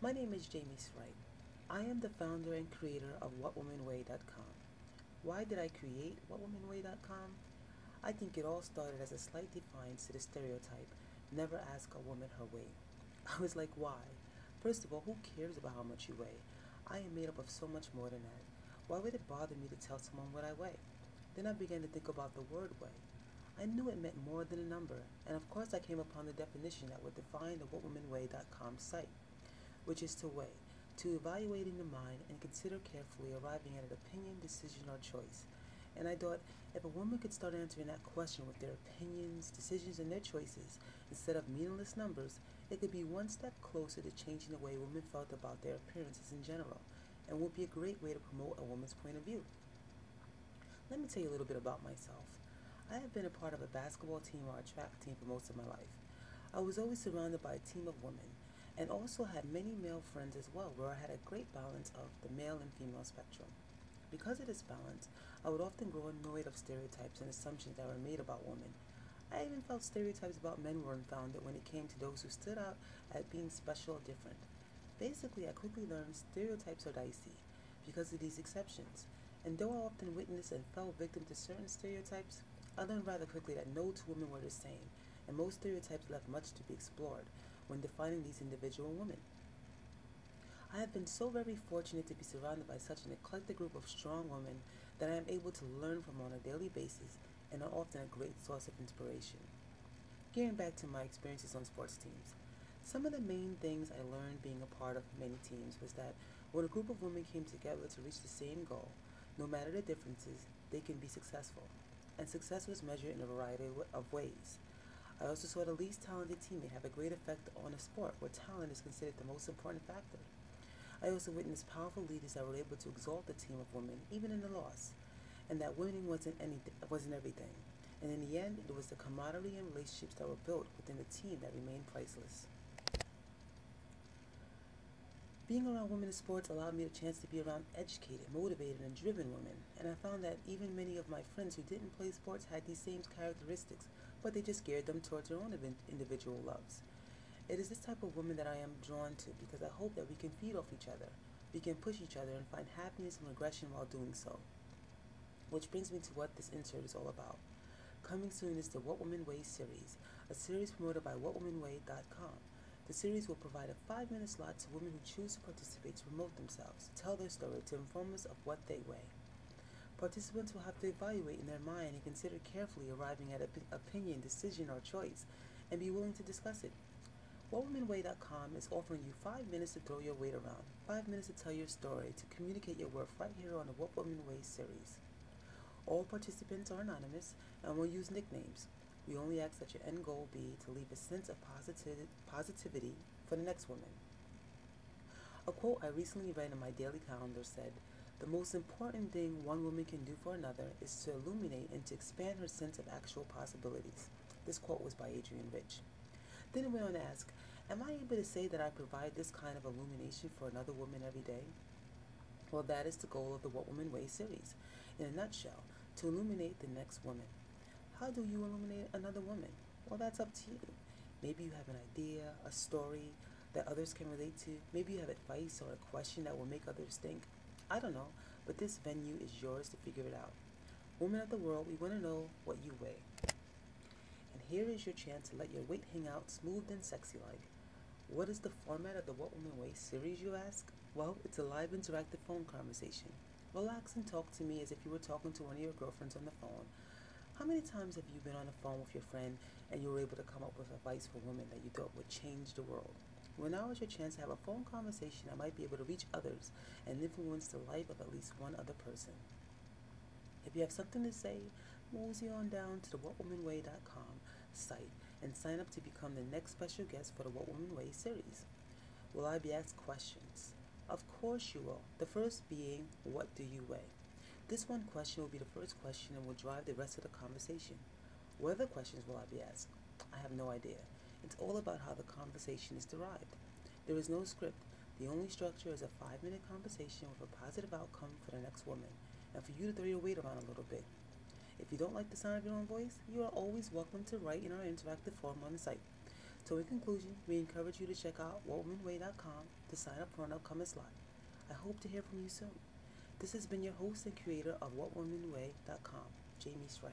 My name is Jamie Sright. I am the founder and creator of WhatWomenWeigh.com. Why did I create WhatWomenWeigh.com? I think it all started as a slight defiance to the stereotype, never ask a woman her weight. I was like, why? First of all, who cares about how much you weigh? I am made up of so much more than that. Why would it bother me to tell someone what I weigh? Then I began to think about the word weigh. I knew it meant more than a number, and of course I came upon the definition that would define the WhatWomenWeigh.com site, which is to weigh, to evaluate in the mind and consider carefully, arriving at an opinion, decision, or choice. And I thought, if a woman could start answering that question with their opinions, decisions, and their choices, instead of meaningless numbers, it could be one step closer to changing the way women felt about their appearances in general, and would be a great way to promote a woman's point of view. Let me tell you a little bit about myself. I have been a part of a basketball team or a track team for most of my life. I was always surrounded by a team of women, and also had many male friends as well, where I had a great balance of the male and female spectrum. Because of this balance, I would often grow annoyed of stereotypes and assumptions that were made about women. I even felt stereotypes about men were unfounded when it came to those who stood out as being special or different. Basically, I quickly learned stereotypes are dicey because of these exceptions. And though I often witnessed and fell victim to certain stereotypes, I learned rather quickly that no two women were the same, and most stereotypes left much to be explored when defining these individual women. I have been so very fortunate to be surrounded by such an eclectic group of strong women that I am able to learn from on a daily basis and are often a great source of inspiration. Getting back to my experiences on sports teams, some of the main things I learned being a part of many teams was that when a group of women came together to reach the same goal, no matter the differences, they can be successful. And success was measured in a variety of ways. I also saw the least talented teammate have a great effect on a sport where talent is considered the most important factor. I also witnessed powerful leaders that were able to exalt the team of women, even in the loss, and that winning wasn't everything. And in the end, it was the camaraderie and relationships that were built within the team that remained priceless. Being around women in sports allowed me the chance to be around educated, motivated, and driven women, and I found that even many of my friends who didn't play sports had these same characteristics, but they just geared them towards their own individual loves. It is this type of woman that I am drawn to because I hope that we can feed off each other. We can push each other and find happiness and regression while doing so. Which brings me to what this insert is all about. Coming soon is the What Women Weigh series, a series promoted by WhatWomenWeigh.com. The series will provide a 5-minute slot to women who choose to participate to promote themselves, to tell their story, to inform us of what they weigh. Participants will have to evaluate in their mind and consider carefully, arriving at an opinion, decision, or choice, and be willing to discuss it. WhatWomenWeigh.com is offering you 5 minutes to throw your weight around, 5 minutes to tell your story, to communicate your worth right here on the What Women Weigh series. All participants are anonymous and will use nicknames. We only ask that your end goal be to leave a sense of positivity for the next woman. A quote I recently read in my daily calendar said, "The most important thing one woman can do for another is to illuminate and to expand her sense of actual possibilities." This quote was by Adrienne Rich. Then it went on to ask, am I able to say that I provide this kind of illumination for another woman every day? Well, that is the goal of the What Women Weigh series. In a nutshell, to illuminate the next woman. How do you illuminate another woman? Well, that's up to you. Maybe you have an idea, a story that others can relate to. Maybe you have advice or a question that will make others think. I don't know, but this venue is yours to figure it out. Women of the world, we want to know what you weigh. And here is your chance to let your weight hang out smooth and sexy like. What is the format of the What Women Weigh series, you ask? Well, it's a live interactive phone conversation. Relax and talk to me as if you were talking to one of your girlfriends on the phone. How many times have you been on the phone with your friend and you were able to come up with advice for women that you thought would change the world? Well, now is your chance to have a phone conversation that might be able to reach others and influence the life of at least one other person. If you have something to say, mosey on down to the WhatWomenWeigh.com site and sign up to become the next special guest for the What Women Weigh series. Will I be asked questions? Of course you will. The first being, what do you weigh? This one question will be the first question and will drive the rest of the conversation. What other questions will I be asked? I have no idea. It's all about how the conversation is derived. There is no script. The only structure is a 5-minute conversation with a positive outcome for the next woman, and for you to throw your weight around a little bit. If you don't like the sound of your own voice, you are always welcome to write in our interactive forum on the site. So in conclusion, we encourage you to check out whatwomanway.com to sign up for an upcoming slot. I hope to hear from you soon. This has been your host and creator of whatwomanway.com, Jamie Strite.